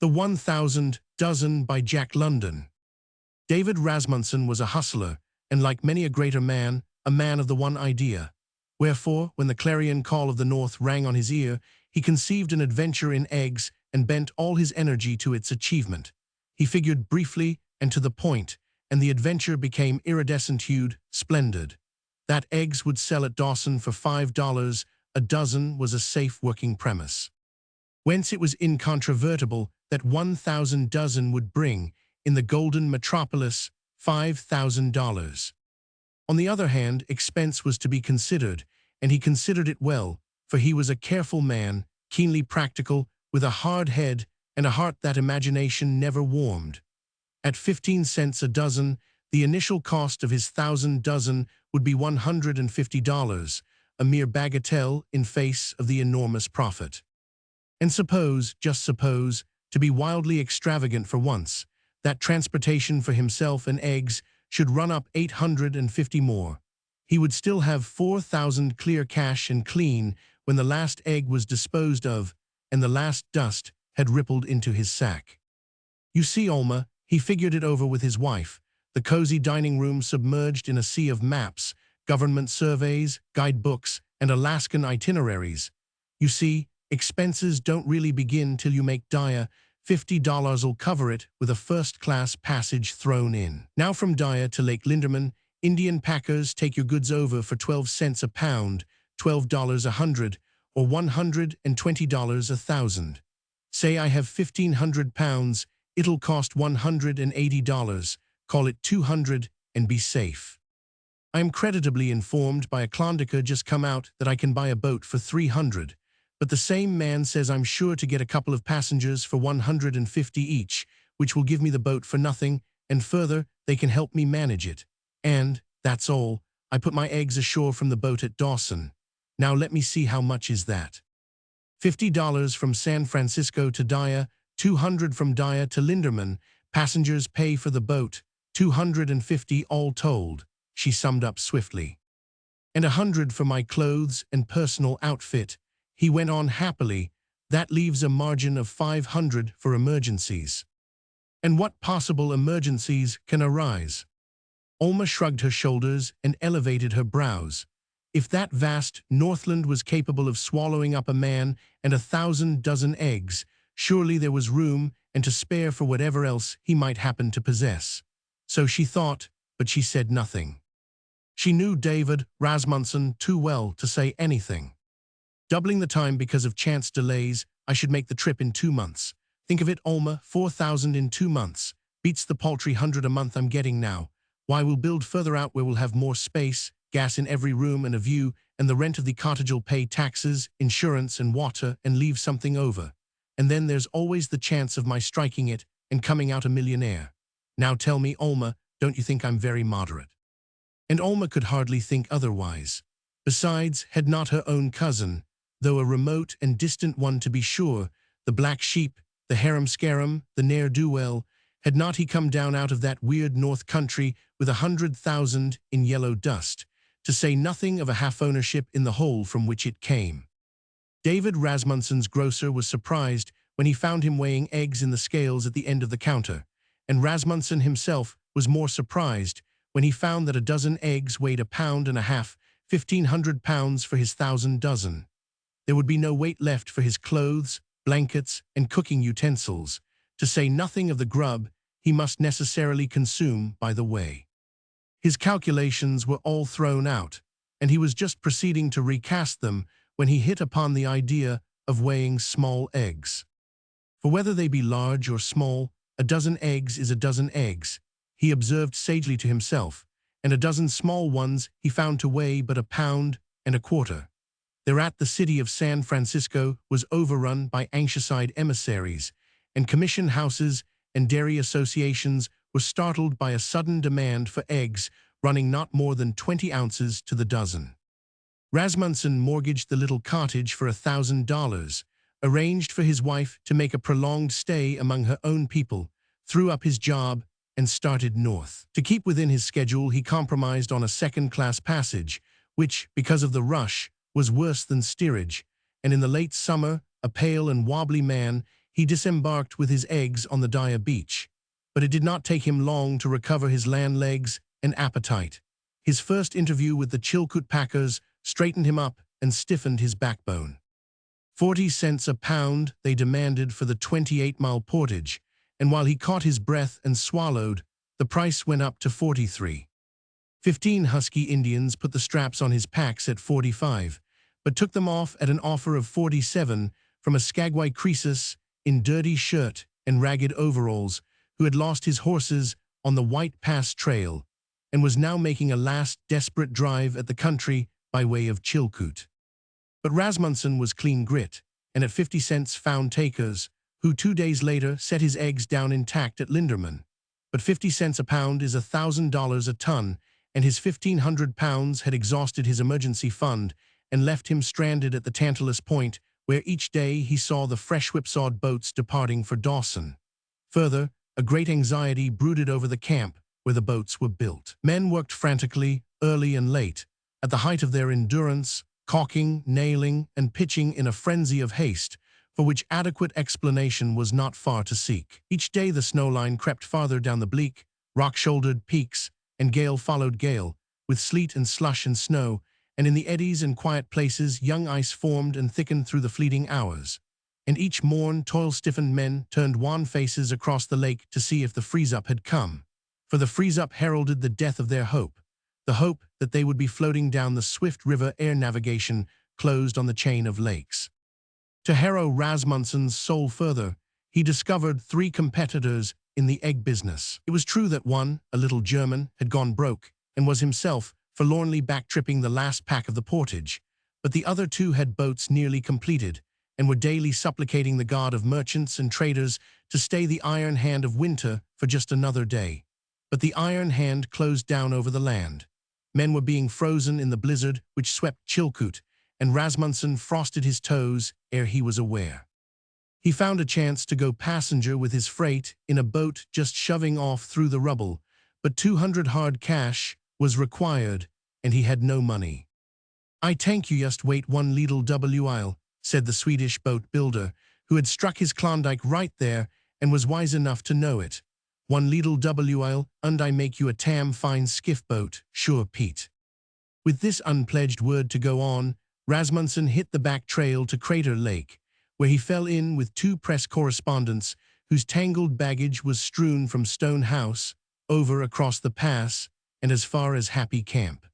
The 1,000 Dozen by Jack London. David Rasmussen was a hustler, and like many a greater man, a man of the one idea. Wherefore, when the clarion call of the North rang on his ear, he conceived an adventure in eggs and bent all his energy to its achievement. He figured briefly and to the point, and the adventure became iridescent-hued, splendid. That eggs would sell at Dawson for $5 a dozen was a safe working premise. Whence it was incontrovertible that 1,000 dozen would bring, in the golden metropolis, $5,000. On the other hand, expense was to be considered, and he considered it well, for he was a careful man, keenly practical, with a hard head and a heart that imagination never warmed. At 15 cents a dozen, the initial cost of his 1,000 dozen would be $150, a mere bagatelle in face of the enormous profit. And suppose, just suppose, to be wildly extravagant for once, that transportation for himself and eggs should run up $850 more. He would still have 4,000 clear cash and clean when the last egg was disposed of and the last dust had rippled into his sack. You see, Alma, he figured it over with his wife, the cozy dining room submerged in a sea of maps, government surveys, guidebooks, and Alaskan itineraries. You see, expenses don't really begin till you make Daya. $50'll cover it with a first-class passage thrown in. Now from Daya to Lake Linderman, Indian packers take your goods over for 12 cents a pound, $12 a hundred, or $120 a thousand. Say I have 1,500 pounds, it'll cost $180, call it 200, and be safe. I am creditably informed by a Klondike just come out that I can buy a boat for 300, but the same man says I'm sure to get a couple of passengers for 150 each, which will give me the boat for nothing, and further, they can help me manage it. And, that's all, I put my eggs ashore from the boat at Dawson. Now let me see how much is that. $50 from San Francisco to Daya, $200 from Daya to Linderman, passengers pay for the boat, $250 all told, she summed up swiftly. And $100 for my clothes and personal outfit, he went on happily, that leaves a margin of $500 for emergencies. And what possible emergencies can arise? Alma shrugged her shoulders and elevated her brows. If that vast Northland was capable of swallowing up a man and 1,000 dozen eggs, surely there was room and to spare for whatever else he might happen to possess. So she thought, but she said nothing. She knew David Rasmussen too well to say anything. Doubling the time because of chance delays, I should make the trip in 2 months. Think of it, Alma, 4,000 in 2 months. Beats the paltry 100 a month I'm getting now. Why, we'll build further out where we'll have more space, gas in every room and a view, and the rent of the cottage'll pay taxes, insurance, and water, and leave something over. And then there's always the chance of my striking it and coming out a millionaire. Now tell me, Alma, don't you think I'm very moderate? And Alma could hardly think otherwise. Besides, had not her own cousin, though a remote and distant one to be sure, the black sheep, the harum-scarum, the ne'er-do-well, had not he come down out of that weird north country with 100,000 in yellow dust, to say nothing of a half-ownership in the hole from which it came. David Rasmussen's grocer was surprised when he found him weighing eggs in the scales at the end of the counter, and Rasmussen himself was more surprised when he found that a dozen eggs weighed 1.5 pounds, 1,500 pounds for his 1,000 dozen. There would be no weight left for his clothes, blankets, and cooking utensils, to say nothing of the grub he must necessarily consume by the way. His calculations were all thrown out, and he was just proceeding to recast them when he hit upon the idea of weighing small eggs. For whether they be large or small, a dozen eggs is a dozen eggs, he observed sagely to himself, and a dozen small ones he found to weigh but 1.25 pounds. Thereat the city of San Francisco was overrun by anxious-eyed emissaries, and commission houses and dairy associations were startled by a sudden demand for eggs running not more than 20 ounces to the dozen. Rasmussen mortgaged the little cottage for $1,000, arranged for his wife to make a prolonged stay among her own people, threw up his job, and started north. To keep within his schedule, he compromised on a second-class passage, which, because of the rush, was worse than steerage, and in the late summer, a pale and wobbly man, he disembarked with his eggs on the Daya beach, but it did not take him long to recover his land legs and appetite. His first interview with the Chilkoot packers straightened him up and stiffened his backbone. 40 cents a pound they demanded for the 28-mile portage, and while he caught his breath and swallowed, the price went up to 43. 15 husky Indians put the straps on his packs at 45, but took them off at an offer of 47 from a Skagway Croesus in dirty shirt and ragged overalls who had lost his horses on the White Pass Trail and was now making a last desperate drive at the country by way of Chilkoot. But Rasmussen was clean grit, and at 50 cents found takers, who 2 days later set his eggs down intact at Linderman. But 50 cents a pound is $1,000 a ton, and his 1,500 pounds had exhausted his emergency fund and left him stranded at the Tantalus Point, where each day he saw the fresh whipsawed boats departing for Dawson. Further, a great anxiety brooded over the camp where the boats were built. Men worked frantically, early and late, at the height of their endurance, caulking, nailing, and pitching in a frenzy of haste, for which adequate explanation was not far to seek. Each day the snowline crept farther down the bleak, rock-shouldered peaks, and gale followed gale, with sleet and slush and snow, and in the eddies and quiet places young ice formed and thickened through the fleeting hours. And each morn toil-stiffened men turned wan faces across the lake to see if the freeze-up had come. For the freeze-up heralded the death of their hope, the hope that they would be floating down the swift river air navigation closed on the chain of lakes. To harrow Rasmussen's soul further, he discovered 3 competitors in the egg business. It was true that one, a little German, had gone broke and was himself forlornly backtripping the last pack of the portage, but the other 2 had boats nearly completed and were daily supplicating the god of merchants and traders to stay the iron hand of winter for just another day. But the iron hand closed down over the land. Men were being frozen in the blizzard which swept Chilkoot, and Rasmussen frosted his toes ere he was aware. He found a chance to go passenger with his freight in a boat just shoving off through the rubble, but 200 hard cash was required, and he had no money. "I thank you, just wait one little while," said the Swedish boat builder, who had struck his Klondike right there and was wise enough to know it. "One little while, and I make you a tam fine skiff boat, sure Pete." With this unpledged word to go on, Rasmussen hit the back trail to Crater Lake, where he fell in with 2 press correspondents whose tangled baggage was strewn from Stone House, over across the pass, and as far as Happy Camp.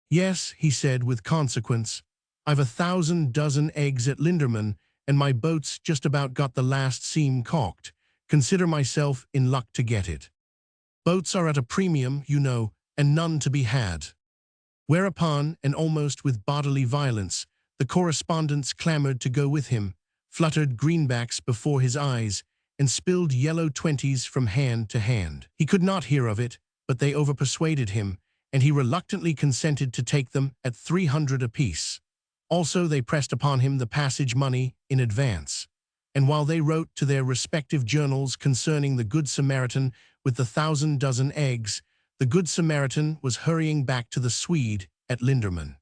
"Yes," he said with consequence, "I've 1,000 dozen eggs at Linderman, and my boat's just about got the last seam caulked. Consider myself in luck to get it. Boats are at a premium, you know, and none to be had." Whereupon, and almost with bodily violence, the correspondents clamored to go with him, fluttered greenbacks before his eyes, and spilled yellow 20s from hand to hand. He could not hear of it, but they overpersuaded him, and he reluctantly consented to take them at 300 apiece. Also, they pressed upon him the passage money in advance. And while they wrote to their respective journals concerning the Good Samaritan with the 1,000 dozen eggs, the Good Samaritan was hurrying back to the Swede at Linderman.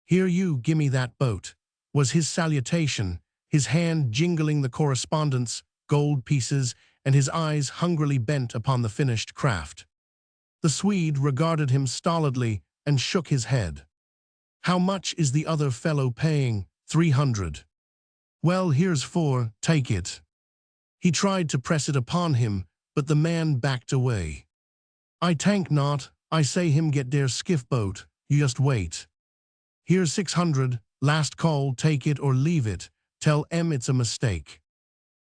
"Here you, gimme that boat," was his salutation, his hand jingling the correspondence, gold pieces, and his eyes hungrily bent upon the finished craft. The Swede regarded him stolidly and shook his head. "How much is the other fellow paying?" 300. "Well, here's 4, take it." He tried to press it upon him, but the man backed away. "I tank not, I say him get der skiff boat, you just wait. Here's 600, last call, take it or leave it, tell em it's a mistake."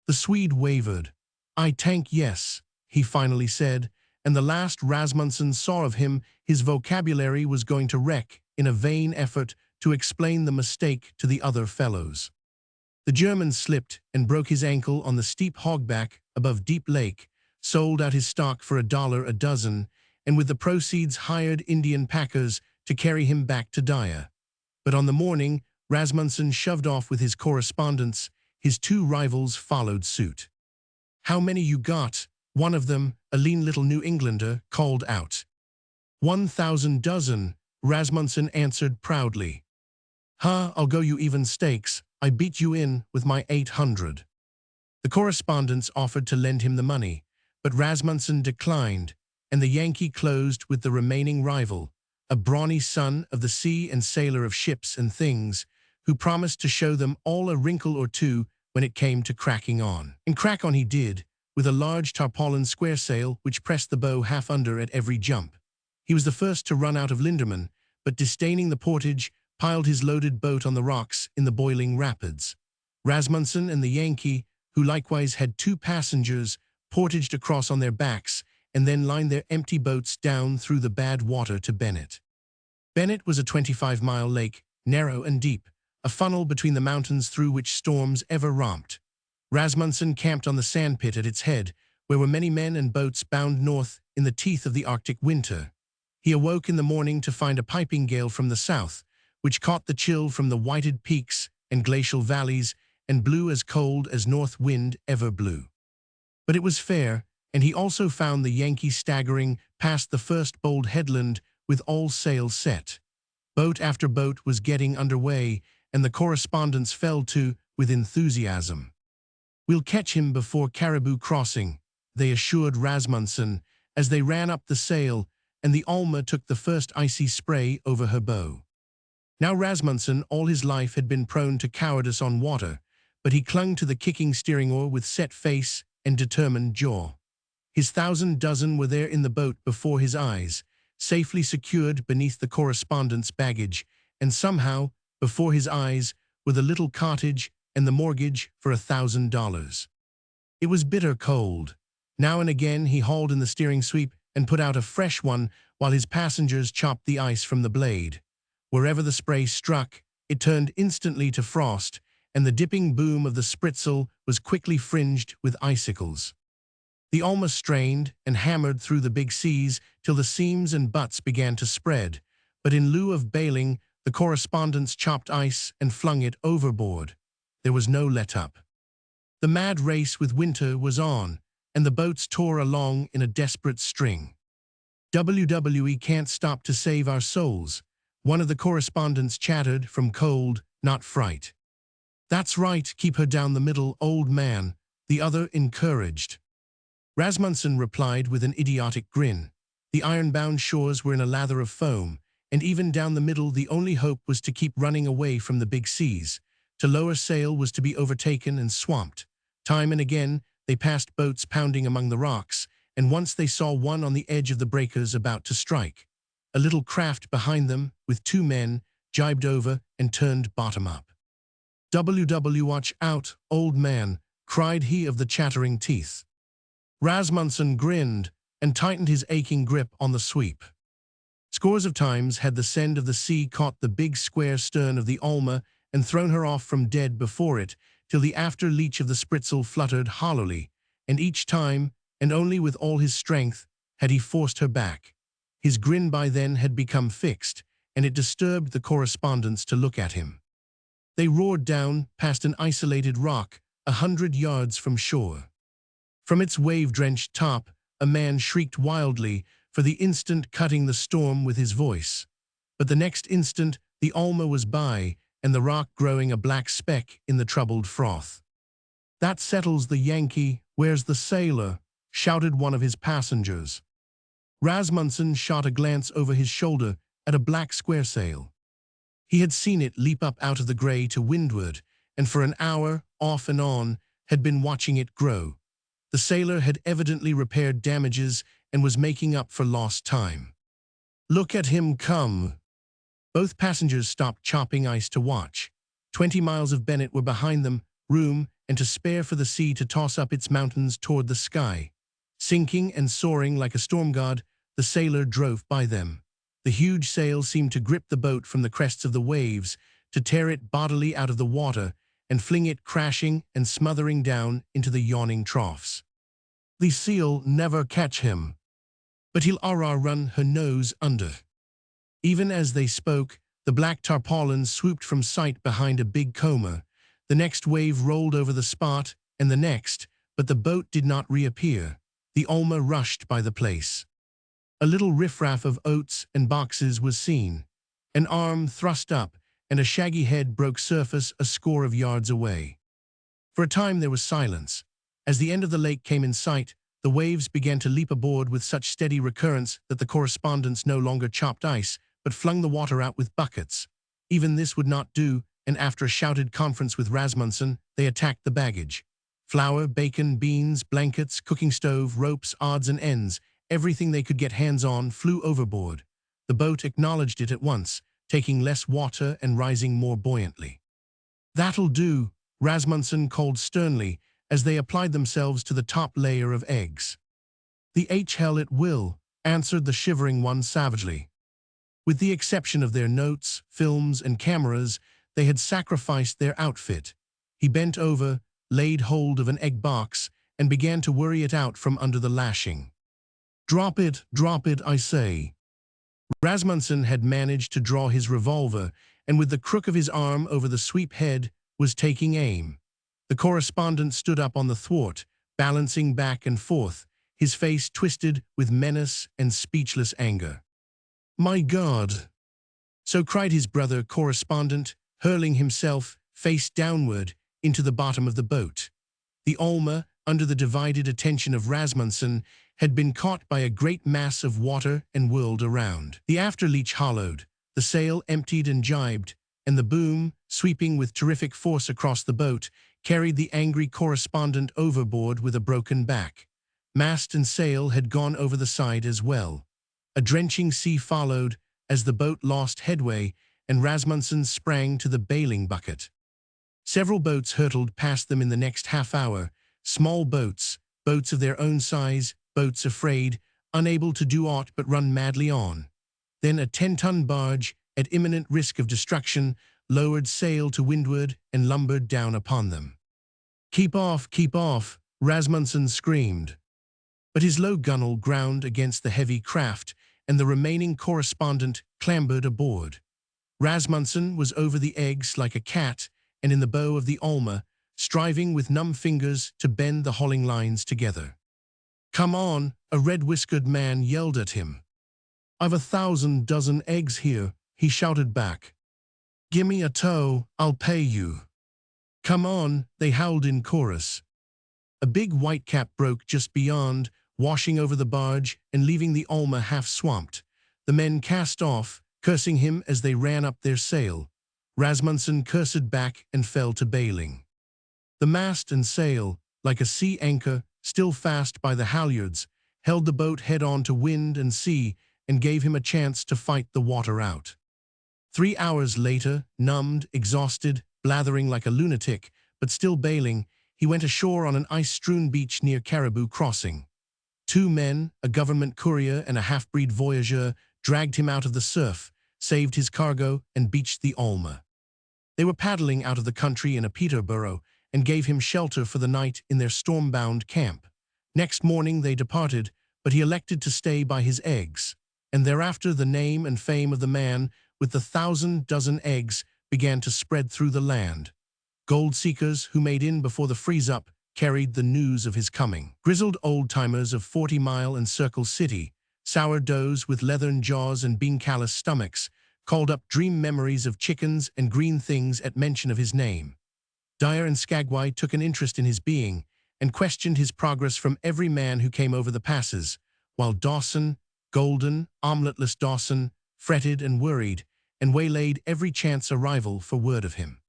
The Swede wavered. "I tank yes," he finally said, and the last Rasmussen saw of him, his vocabulary was going to wreck in a vain effort to explain the mistake to the other fellows. The German slipped and broke his ankle on the steep hogback above Deep Lake, sold out his stock for $1 a dozen, and with the proceeds hired Indian packers to carry him back to Daya. But on the morning Rasmussen shoved off with his correspondence, his 2 rivals followed suit. "How many you got?" one of them, a lean little New Englander, called out. 1,000 dozen, Rasmussen answered proudly. "Huh, I'll go you even stakes, I beat you in with my 800. The correspondents offered to lend him the money, but Rasmussen declined, and the Yankee closed with the remaining rival, a brawny son of the sea and sailor of ships and things, who promised to show them all a wrinkle or two when it came to cracking on. And crack on he did, with a large tarpaulin square sail which pressed the bow half under at every jump. He was the first to run out of Linderman, but disdaining the portage, piled his loaded boat on the rocks in the boiling rapids. Rasmussen and the Yankee, who likewise had 2 passengers, portaged across on their backs and then lined their empty boats down through the bad water to Bennett. Bennett was a 25-mile lake, narrow and deep, a funnel between the mountains through which storms ever romped. Rasmussen camped on the sandpit at its head, where were many men and boats bound north in the teeth of the Arctic winter. He awoke in the morning to find a piping gale from the south, which caught the chill from the whited peaks and glacial valleys and blew as cold as north wind ever blew. But it was fair, and he also found the Yankee staggering past the first bold headland with all sails set. Boat after boat was getting under way, and the correspondents fell to with enthusiasm. "We'll catch him before Caribou Crossing," they assured Rasmussen as they ran up the sail, and the Alma took the first icy spray over her bow. Now Rasmussen all his life had been prone to cowardice on water, but he clung to the kicking steering oar with set face and determined jaw. His 1,000 dozen were there in the boat before his eyes, safely secured beneath the correspondent's baggage, and somehow, before his eyes, were the little cottage and the mortgage for $1,000. It was bitter cold. Now and again he hauled in the steering sweep and put out a fresh one while his passengers chopped the ice from the blade. Wherever the spray struck, it turned instantly to frost, and the dipping boom of the spritzel was quickly fringed with icicles. The Alma strained and hammered through the big seas till the seams and butts began to spread, but in lieu of bailing, the correspondents chopped ice and flung it overboard. There was no let-up. The mad race with winter was on, and the boats tore along in a desperate string. "WWE can't stop to save our souls," one of the correspondents chattered from cold, not fright. "That's right, keep her down the middle, old man," the other encouraged. Rasmussen replied with an idiotic grin. The iron-bound shores were in a lather of foam, and even down the middle the only hope was to keep running away from the big seas. To lower sail was to be overtaken and swamped. Time and again they passed boats pounding among the rocks, and once they saw one on the edge of the breakers about to strike. A little craft behind them, with 2 men, jibed over and turned bottom up. "WW, watch out, old man," cried he of the chattering teeth. Rasmussen grinned and tightened his aching grip on the sweep. Scores of times had the send of the sea caught the big square stern of the Alma and thrown her off from dead before it, till the after leech of the spritzel fluttered hollowly, and each time, and only with all his strength, had he forced her back. His grin by then had become fixed, and it disturbed the correspondents to look at him. They roared down past an isolated rock 100 yards from shore. From its wave-drenched top, a man shrieked wildly, for the instant cutting the storm with his voice. But the next instant the Alma was by, and the rock growing a black speck in the troubled froth. "That settles the Yankee, where's the sailor?" shouted one of his passengers. Rasmussen shot a glance over his shoulder at a black square sail. He had seen it leap up out of the grey to windward, and for an hour, off and on, had been watching it grow. The sailor had evidently repaired damages and was making up for lost time. "Look at him come!" Both passengers stopped chopping ice to watch. 20 miles of Bennett were behind them, room and to spare for the sea to toss up its mountains toward the sky. Sinking and soaring like a storm god, the sailor drove by them. The huge sail seemed to grip the boat from the crests of the waves, to tear it bodily out of the water, and fling it crashing and smothering down into the yawning troughs. "The seal never catch him, but he'll run her nose under." Even as they spoke, the black tarpaulin swooped from sight behind a big comber. The next wave rolled over the spot, and the next, but the boat did not reappear. The Alma rushed by the place. A little riffraff of oats and boxes was seen. An arm thrust up, and a shaggy head broke surface a score of yards away. For a time there was silence. As the end of the lake came in sight, the waves began to leap aboard with such steady recurrence that the correspondents no longer chopped ice, but flung the water out with buckets. Even this would not do, and after a shouted conference with Rasmussen, they attacked the baggage. Flour, bacon, beans, blankets, cooking stove, ropes, odds and ends, everything they could get hands on flew overboard. The boat acknowledged it at once, taking less water and rising more buoyantly. "That'll do," Rasmussen called sternly as they applied themselves to the top layer of eggs. "The hell it will," answered the shivering one savagely. With the exception of their notes, films, and cameras, they had sacrificed their outfit. He bent over, laid hold of an egg box, and began to worry it out from under the lashing. Drop it, I say." Rasmussen had managed to draw his revolver, and with the crook of his arm over the sweep head, was taking aim. The correspondent stood up on the thwart, balancing back and forth, his face twisted with menace and speechless anger. "My God!" So cried his brother correspondent, hurling himself, face downward, into the bottom of the boat. The Alma, under the divided attention of Rasmussen, had been caught by a great mass of water and whirled around. The afterleach hollowed, the sail emptied and jibed, and the boom, sweeping with terrific force across the boat, carried the angry correspondent overboard with a broken back. Mast and sail had gone over the side as well. A drenching sea followed as the boat lost headway, and Rasmussen sprang to the bailing bucket. Several boats hurtled past them in the next half hour, small boats, boats of their own size, boats afraid, unable to do aught but run madly on. Then a 10-ton barge, at imminent risk of destruction, lowered sail to windward and lumbered down upon them. Keep off," Rasmussen screamed. But his low gunwale ground against the heavy craft, and the remaining correspondent clambered aboard. Rasmussen was over the eggs like a cat, and in the bow of the Alma, striving with numb fingers to bend the hauling lines together. "Come on," a red-whiskered man yelled at him. "I've 1,000 dozen eggs here," he shouted back. "Gimme a tow, I'll pay you." "Come on," they howled in chorus. A big whitecap broke just beyond, washing over the barge and leaving the Alma half-swamped. The men cast off, cursing him as they ran up their sail. Rasmussen cursed back and fell to bailing. The mast and sail, like a sea anchor, still fast by the halyards, held the boat head-on to wind and sea and gave him a chance to fight the water out. 3 hours later, numbed, exhausted, blathering like a lunatic, but still bailing, he went ashore on an ice-strewn beach near Caribou Crossing. 2 men, a government courier and a half-breed voyageur, dragged him out of the surf, saved his cargo, and beached the Alma. They were paddling out of the country in a Peterborough and gave him shelter for the night in their storm-bound camp. Next morning they departed, but he elected to stay by his eggs, and thereafter the name and fame of the man with the 1,000 dozen eggs began to spread through the land. Gold-seekers who made in before the freeze-up carried the news of his coming. Grizzled old-timers of 40 Mile and Circle City, sourdoughs with leathern jaws and bean-callous stomachs, called up dream memories of chickens and green things at mention of his name. Dyer and Skagway took an interest in his being and questioned his progress from every man who came over the passes, while Dawson, Golden, omeletless Dawson, fretted and worried and waylaid every chance arrival for word of him.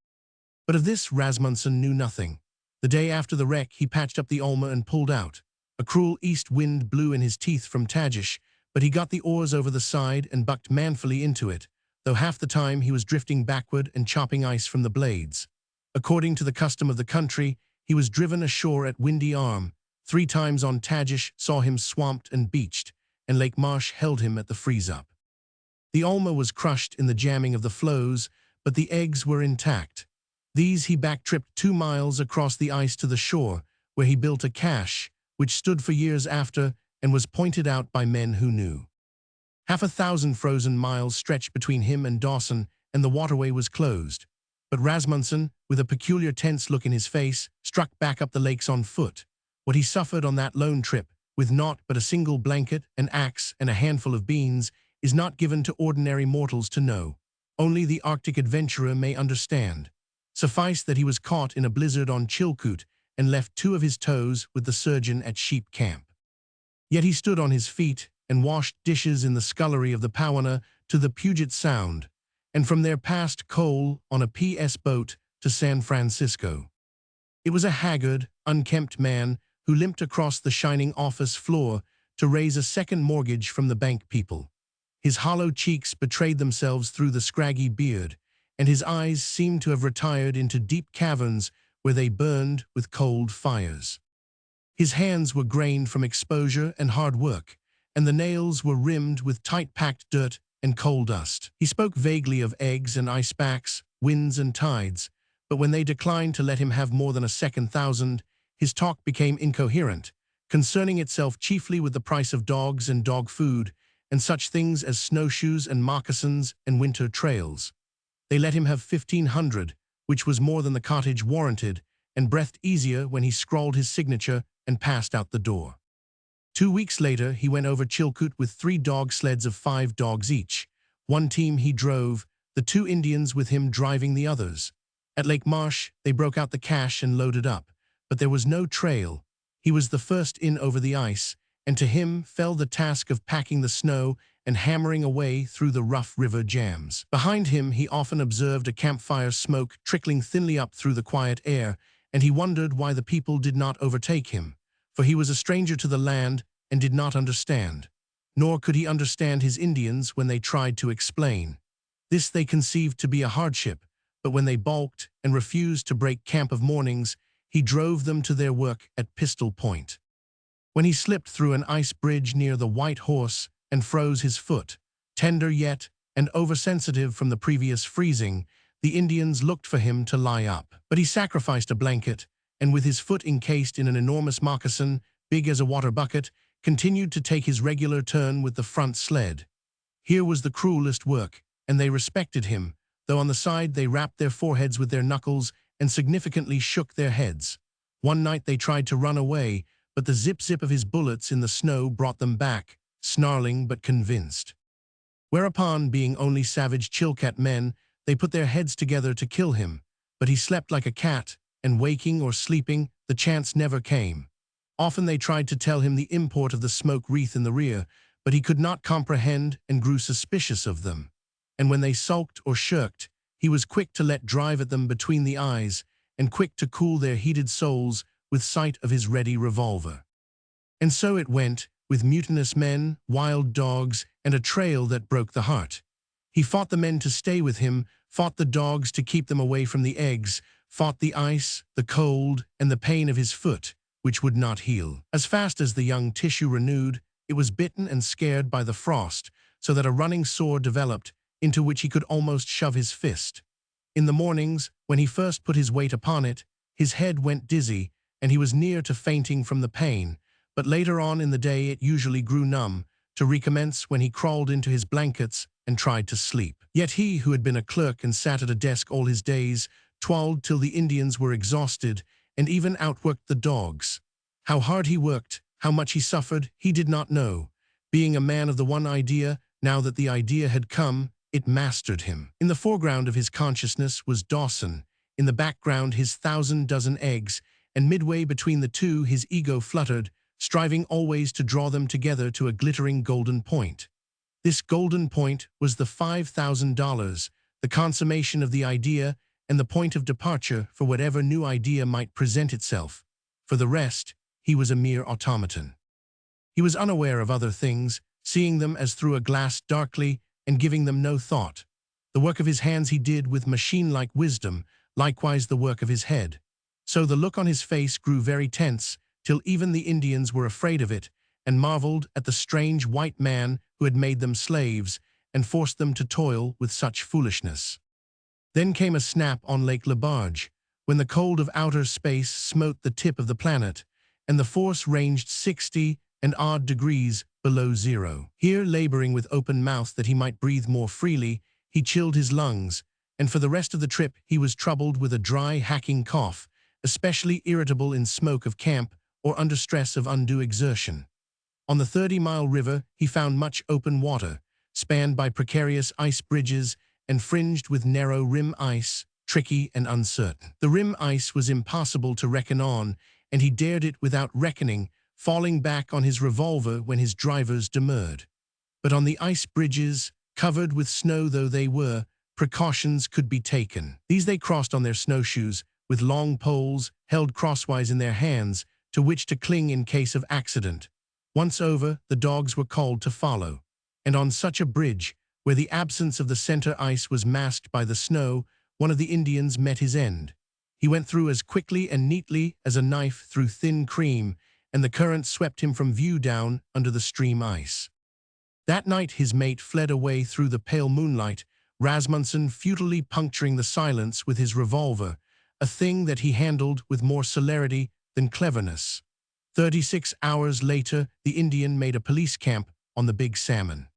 But of this Rasmussen knew nothing. The day after the wreck, he patched up the Alma and pulled out. A cruel east wind blew in his teeth from Tagish, but he got the oars over the side and bucked manfully into it, though half the time he was drifting backward and chopping ice from the blades. According to the custom of the country, he was driven ashore at Windy Arm. 3 times on Tagish saw him swamped and beached, and Lake Marsh held him at the freeze-up. The Alma was crushed in the jamming of the floes, but the eggs were intact. These he back-tripped 2 miles across the ice to the shore, where he built a cache, which stood for years after and was pointed out by men who knew. 1,000 frozen miles stretched between him and Dawson, and the waterway was closed. But Rasmussen, with a peculiar tense look in his face, struck back up the lakes on foot. What he suffered on that lone trip, with naught but a single blanket, an axe, and a handful of beans, is not given to ordinary mortals to know. Only the Arctic adventurer may understand. Suffice that he was caught in a blizzard on Chilkoot and left 2 of his toes with the surgeon at Sheep Camp. Yet he stood on his feet and washed dishes in the scullery of the Powana to the Puget Sound, and from there passed coal on a PS boat to San Francisco. It was a haggard, unkempt man who limped across the shining office floor to raise a second mortgage from the bank people. His hollow cheeks betrayed themselves through the scraggy beard, and his eyes seemed to have retired into deep caverns where they burned with cold fires. His hands were grained from exposure and hard work, and the nails were rimmed with tight-packed dirt and coal dust. He spoke vaguely of eggs and icebacks, winds and tides, but when they declined to let him have more than a second thousand, his talk became incoherent, concerning itself chiefly with the price of dogs and dog food, and such things as snowshoes and moccasins and winter trails. They let him have 1,500, which was more than the cottage warranted, and breathed easier when he scrawled his signature and passed out the door. 2 weeks later, he went over Chilkoot with 3 dog sleds of 5 dogs each. One team he drove, the 2 Indians with him driving the others. At Lake Marsh, they broke out the cache and loaded up, but there was no trail. He was the first in over the ice, and to him fell the task of packing the snow and hammering away through the rough river jams. Behind him, he often observed a campfire smoke trickling thinly up through the quiet air, and he wondered why the people did not overtake him, for he was a stranger to the land and did not understand. Nor could he understand his Indians when they tried to explain. This they conceived to be a hardship, but when they balked and refused to break camp of mornings, he drove them to their work at pistol point. When he slipped through an ice bridge near the White Horse and froze his foot, tender yet and oversensitive from the previous freezing, the Indians looked for him to lie up. But he sacrificed a blanket, and with his foot encased in an enormous moccasin, big as a water bucket, continued to take his regular turn with the front sled. Here was the cruelest work, and they respected him, though on the side they rapped their foreheads with their knuckles and significantly shook their heads. One night they tried to run away, but the zip-zip of his bullets in the snow brought them back, snarling but convinced. Whereupon, being only savage Chilkat men, they put their heads together to kill him, but he slept like a cat, and waking or sleeping, the chance never came. Often they tried to tell him the import of the smoke wreath in the rear, but he could not comprehend and grew suspicious of them. And when they sulked or shirked, he was quick to let drive at them between the eyes, and quick to cool their heated souls with sight of his ready revolver. And so it went, with mutinous men, wild dogs, and a trail that broke the heart. He fought the men to stay with him, fought the dogs to keep them away from the eggs, fought the ice, the cold, and the pain of his foot, which would not heal. As fast as the young tissue renewed, it was bitten and scared by the frost, so that a running sore developed, into which he could almost shove his fist. In the mornings, when he first put his weight upon it, his head went dizzy, and he was near to fainting from the pain, but later on in the day it usually grew numb, to recommence when he crawled into his blankets and tried to sleep. Yet he, who had been a clerk and sat at a desk all his days, toiled till the Indians were exhausted, and even outworked the dogs. How hard he worked, how much he suffered, he did not know. Being a man of the one idea, now that the idea had come, it mastered him. In the foreground of his consciousness was Dawson, in the background his 1,000 dozen eggs, and midway between the two his ego fluttered, striving always to draw them together to a glittering golden point. This golden point was the $5,000, the consummation of the idea and the point of departure for whatever new idea might present itself. For the rest, he was a mere automaton. He was unaware of other things, seeing them as through a glass darkly and giving them no thought. The work of his hands he did with machine-like wisdom, likewise the work of his head. So the look on his face grew very tense, till even the Indians were afraid of it, and marveled at the strange white man who had made them slaves and forced them to toil with such foolishness. Then came a snap on Lake Lebarge, when the cold of outer space smote the tip of the planet, and the force ranged 60 and odd degrees below zero. Here, laboring with open mouth that he might breathe more freely, he chilled his lungs, and for the rest of the trip he was troubled with a dry, hacking cough, especially irritable in smoke of camp or under stress of undue exertion. On the 30-mile river he found much open water, spanned by precarious ice bridges and fringed with narrow rim ice, tricky and uncertain. The rim ice was impossible to reckon on, and he dared it without reckoning, falling back on his revolver when his drivers demurred. But on the ice bridges, covered with snow though they were, precautions could be taken. These they crossed on their snowshoes, with long poles held crosswise in their hands, to which to cling in case of accident. Once over, the dogs were called to follow. And on such a bridge, where the absence of the center ice was masked by the snow, one of the Indians met his end. He went through as quickly and neatly as a knife through thin cream, and the current swept him from view down under the stream ice. That night his mate fled away through the pale moonlight, Rasmussen futilely puncturing the silence with his revolver, a thing that he handled with more celerity than cleverness. 36 hours later, the Indian made a police camp on the Big Salmon.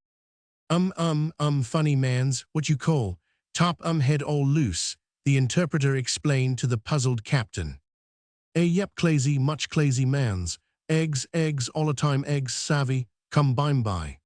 Funny mans, what you call, top head all loose, the interpreter explained to the puzzled captain. Yep, clazy, much clazy mans, eggs, all the time eggs, savvy, come by.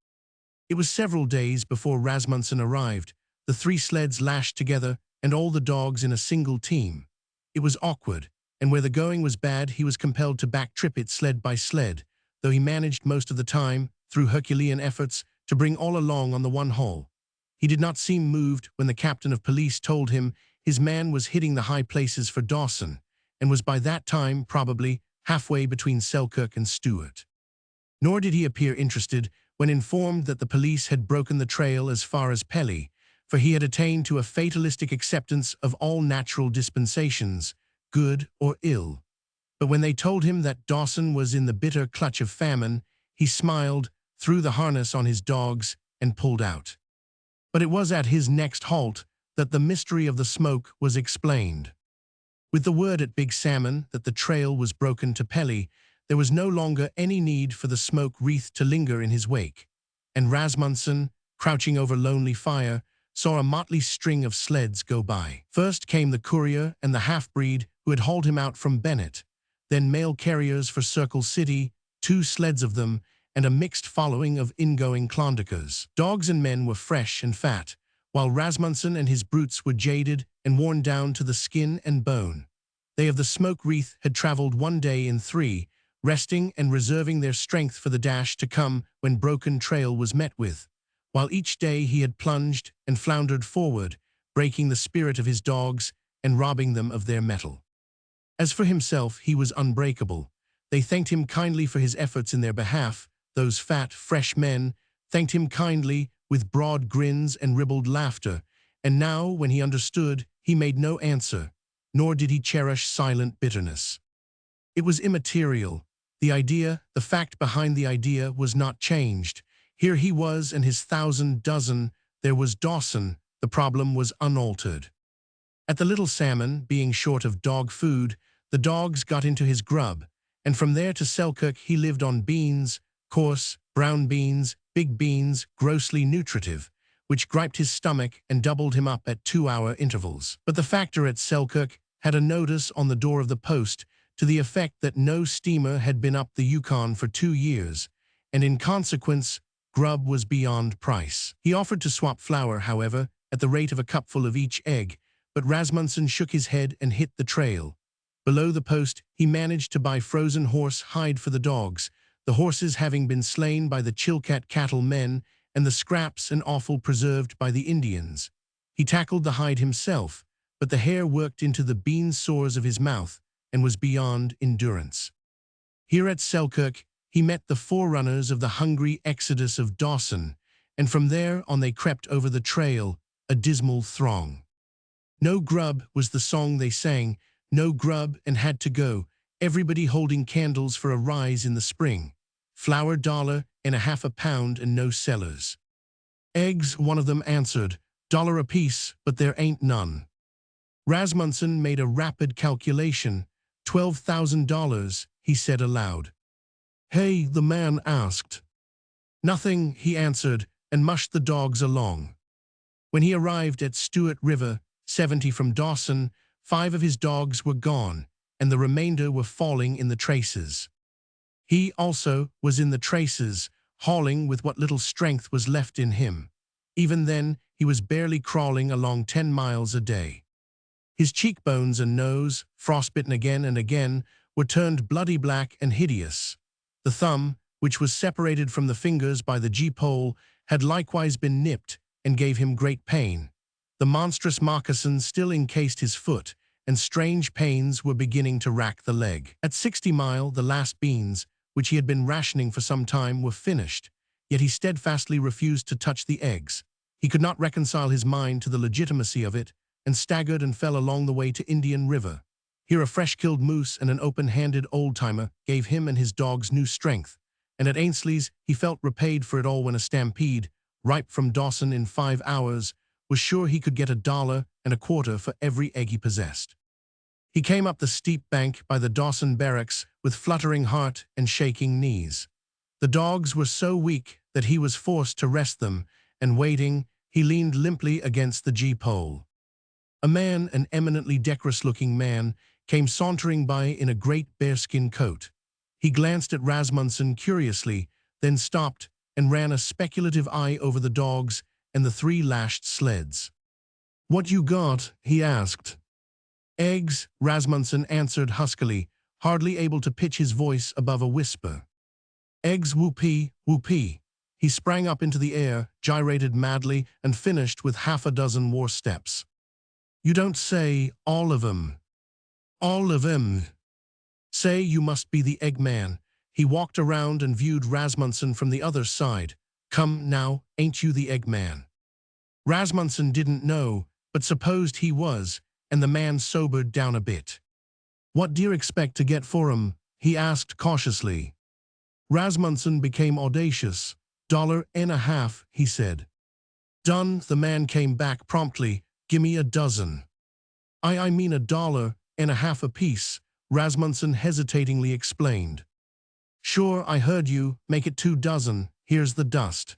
It was several days before Rasmussen arrived, the 3 sleds lashed together and all the dogs in a single team. It was awkward, and where the going was bad he was compelled to back-trip it sled by sled, though he managed most of the time, through Herculean efforts, to bring all along on the one haul. He did not seem moved when the captain of police told him his man was hitting the high places for Dawson, and was by that time, probably, halfway between Selkirk and Stewart. Nor did he appear interested when informed that the police had broken the trail as far as Pelly, for he had attained to a fatalistic acceptance of all natural dispensations, good or ill. But when they told him that Dawson was in the bitter clutch of famine, he smiled, threw the harness on his dogs, and pulled out. But it was at his next halt that the mystery of the smoke was explained. With the word at Big Salmon that the trail was broken to Pelly, there was no longer any need for the smoke wreath to linger in his wake, and Rasmussen, crouching over lonely fire, saw a motley string of sleds go by. First came the courier and the half-breed who had hauled him out from Bennett, then mail carriers for Circle City, 2 sleds of them, and a mixed following of ingoing Klondikers. Dogs and men were fresh and fat, while Rasmussen and his brutes were jaded and worn down to the skin and bone. They of the smoke wreath had traveled 1 day in 3, resting and reserving their strength for the dash to come when broken trail was met with, while each day he had plunged and floundered forward, breaking the spirit of his dogs and robbing them of their mettle. As for himself, he was unbreakable. They thanked him kindly for his efforts in their behalf. Those fat, fresh men thanked him kindly with broad grins and ribald laughter, and now, when he understood, he made no answer, nor did he cherish silent bitterness. It was immaterial. The idea, the fact behind the idea, was not changed. Here he was and his 1,000 dozen. There was Dawson. The problem was unaltered. At the Little Salmon, being short of dog food, the dogs got into his grub, and from there to Selkirk he lived on beans, coarse, brown beans, big beans, grossly nutritive, which griped his stomach and doubled him up at 2-hour intervals. But the factor at Selkirk had a notice on the door of the post to the effect that no steamer had been up the Yukon for 2 years, and in consequence, grub was beyond price. He offered to swap flour, however, at the rate of a cupful of each egg, but Rasmussen shook his head and hit the trail. Below the post, he managed to buy frozen horse hide for the dogs, the horses having been slain by the Chilkat cattle men and the scraps and offal preserved by the Indians. He tackled the hide himself, but the hair worked into the bean sores of his mouth and was beyond endurance. Here at Selkirk, he met the forerunners of the hungry exodus of Dawson, and from there on they crept over the trail, a dismal throng. No grub was the song they sang, no grub and had to go, everybody holding candles for a rise in the spring. Flour $1 and a half a pound and no sellers. Eggs, one of them answered, $1 apiece, but there ain't none. Rasmussen made a rapid calculation. $12,000, he said aloud. Hey, the man asked. Nothing, he answered, and mushed the dogs along. When he arrived at Stewart River, 70 from Dawson, 5 of his dogs were gone, and the remainder were falling in the traces. He also was in the traces, hauling with what little strength was left in him. Even then, he was barely crawling along 10 miles a day. His cheekbones and nose, frostbitten again and again, were turned bloody black and hideous. The thumb, which was separated from the fingers by the G-pole, had likewise been nipped and gave him great pain. The monstrous moccasin still encased his foot, and strange pains were beginning to rack the leg. At 60 Mile, the last beans, which he had been rationing for some time, were finished, yet he steadfastly refused to touch the eggs. He could not reconcile his mind to the legitimacy of it, and staggered and fell along the way to Indian River. Here a fresh-killed moose and an open-handed old-timer gave him and his dogs new strength, and at Ainsley's he felt repaid for it all when a stampede, ripe from Dawson in 5 hours, was sure he could get $1.25 for every egg he possessed. He came up the steep bank by the Dawson barracks with fluttering heart and shaking knees. The dogs were so weak that he was forced to rest them, and waiting, he leaned limply against the G-pole. A man, an eminently decorous-looking man, came sauntering by in a great bearskin coat. He glanced at Rasmussen curiously, then stopped and ran a speculative eye over the dogs and the 3 lashed sleds. "What you got?" he asked. "Eggs," Rasmussen answered huskily, hardly able to pitch his voice above a whisper. "Eggs, whoopee, whoopee." He sprang up into the air, gyrated madly, and finished with half a dozen war steps. "You don't say, all of 'em." "All of 'em." "Say you must be the Eggman." He walked around and viewed Rasmussen from the other side. "Come now, ain't you the Eggman?" Rasmussen didn't know, but supposed he was, and the man sobered down a bit. "What do you expect to get for 'em?" he asked cautiously. Rasmussen became audacious. $1.50, he said. "Done," the man came back promptly. "Gimme a dozen." I mean $1.50 apiece," Rasmussen hesitatingly explained. "Sure, I heard you. Make it 2 dozen. Here's the dust."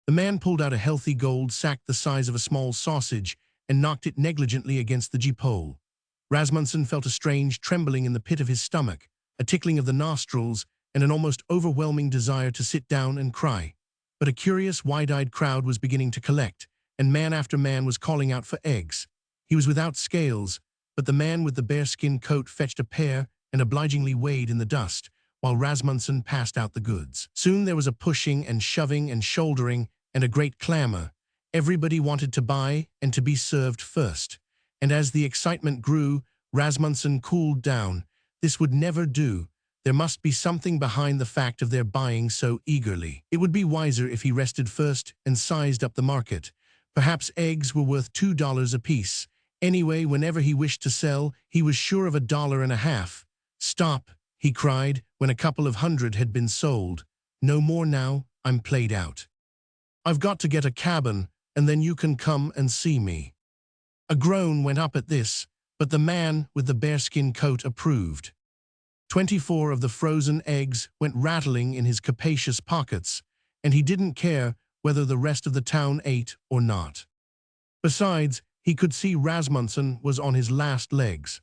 The man pulled out a healthy gold sack the size of a small sausage and knocked it negligently against the G-pole. Rasmussen felt a strange trembling in the pit of his stomach, a tickling of the nostrils, and an almost overwhelming desire to sit down and cry. But a curious, wide-eyed crowd was beginning to collect, and man after man was calling out for eggs. He was without scales, but the man with the bearskin coat fetched a pair and obligingly weighed in the dust, while Rasmussen passed out the goods. Soon there was a pushing and shoving and shouldering and a great clamor. Everybody wanted to buy and to be served first. And as the excitement grew, Rasmussen cooled down. This would never do. There must be something behind the fact of their buying so eagerly. It would be wiser if he rested first and sized up the market. Perhaps eggs were worth $2 apiece. Anyway, whenever he wished to sell, he was sure of $1.50. "Stop," he cried, when a couple of hundred had been sold. "No more now, I'm played out. I've got to get a cabin, and then you can come and see me." A groan went up at this, but the man with the bearskin coat approved. 24 of the frozen eggs went rattling in his capacious pockets, and he didn't care whether the rest of the town ate or not. Besides, he could see Rasmussen was on his last legs.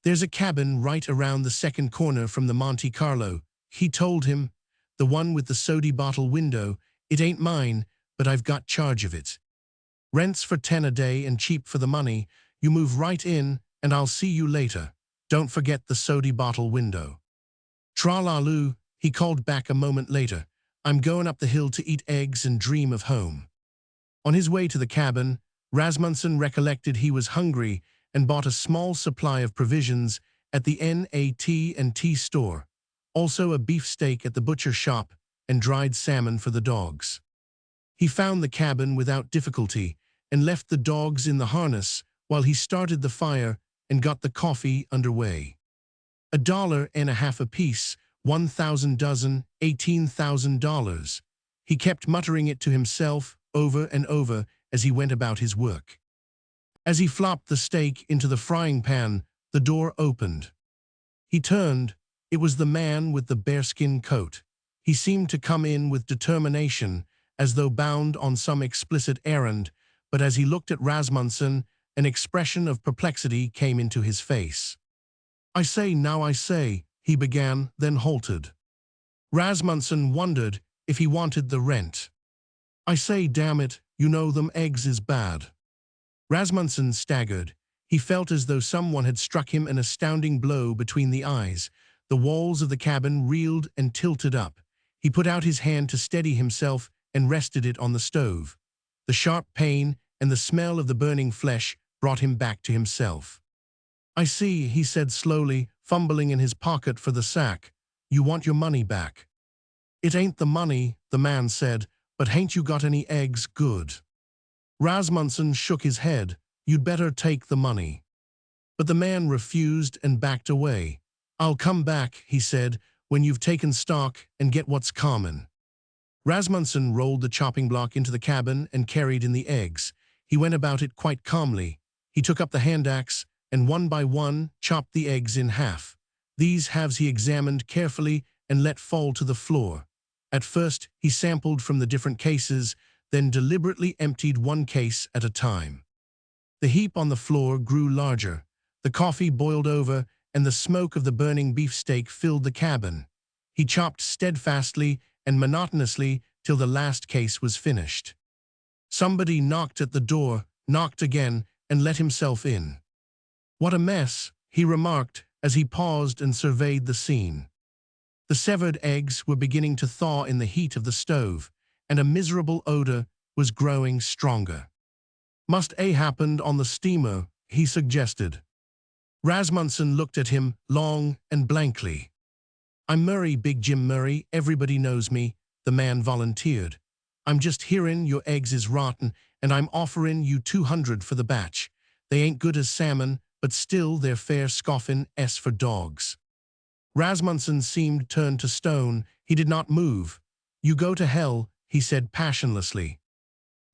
"There's a cabin right around the second corner from the Monte Carlo," he told him. "The one with the soda bottle window. It ain't mine, but I've got charge of it. Rent's for 10 a day and cheap for the money. You move right in, and I'll see you later. Don't forget the soda bottle window." "Tra-la-loo," he called back a moment later. "I'm going up the hill to eat eggs and dream of home." On his way to the cabin, Rasmussen recollected he was hungry and bought a small supply of provisions at the NAT&T store, also a beefsteak at the butcher shop and dried salmon for the dogs. He found the cabin without difficulty and left the dogs in the harness while he started the fire and got the coffee underway. $1.50 apiece, 1,000 dozen, $18,000. He kept muttering it to himself over and over as he went about his work. As he flopped the steak into the frying pan, the door opened. He turned. It was the man with the bearskin coat. He seemed to come in with determination, as though bound on some explicit errand, but as he looked at Rasmussen, an expression of perplexity came into his face. I say," he began, then halted. Rasmussen wondered if he wanted the rent. "I say, damn it, you know them eggs is bad." Rasmussen staggered. He felt as though someone had struck him an astounding blow between the eyes. The walls of the cabin reeled and tilted up. He put out his hand to steady himself and rested it on the stove. The sharp pain and the smell of the burning flesh brought him back to himself. "I see," he said slowly, fumbling in his pocket for the sack. "You want your money back." "It ain't the money," the man said, "but hain't you got any eggs good?" Rasmussen shook his head. "You'd better take the money." But the man refused and backed away. "I'll come back," he said, "when you've taken stock and get what's common." Rasmussen rolled the chopping block into the cabin and carried in the eggs. He went about it quite calmly. He took up the hand axe and one by one chopped the eggs in half. These halves he examined carefully and let fall to the floor. At first, he sampled from the different cases, then deliberately emptied one case at a time. The heap on the floor grew larger. The coffee boiled over, and the smoke of the burning beefsteak filled the cabin. He chopped steadfastly and monotonously till the last case was finished. Somebody knocked at the door, knocked again, and let himself in. "What a mess," he remarked as he paused and surveyed the scene. The severed eggs were beginning to thaw in the heat of the stove, and a miserable odor was growing stronger. "Must a happened on the steamer," he suggested. Rasmussen looked at him long and blankly. "I'm Murray, Big Jim Murray, everybody knows me," the man volunteered. "I'm just hearin' your eggs is rotten, and I'm offerin' you 200 for the batch. They ain't good as salmon, but still they're fair scoffin' S for dogs." Rasmussen seemed turned to stone. He did not move. "You go to hell," he said passionlessly.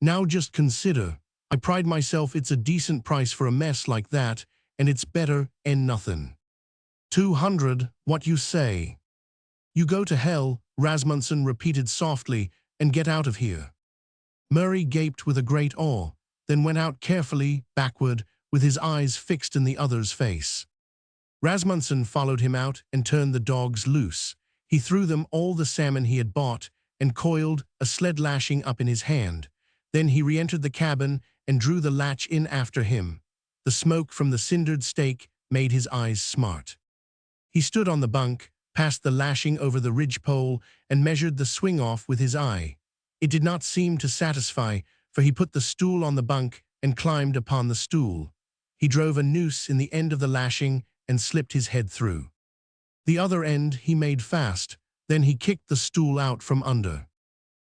"Now just consider. I pride myself it's a decent price for a mess like that, and it's better 'en nothin'. 200, what you say?" "You go to hell," Rasmussen repeated softly, "and get out of here." Murray gaped with a great awe, then went out carefully, backward, with his eyes fixed in the other's face. Rasmussen followed him out and turned the dogs loose. He threw them all the salmon he had bought and coiled a sled lashing up in his hand. Then he re-entered the cabin and drew the latch in after him. The smoke from the cindered steak made his eyes smart. He stood on the bunk, passed the lashing over the ridgepole, and measured the swing-off with his eye. It did not seem to satisfy, for he put the stool on the bunk and climbed upon the stool. He drove a noose in the end of the lashing and slipped his head through. The other end he made fast, then he kicked the stool out from under.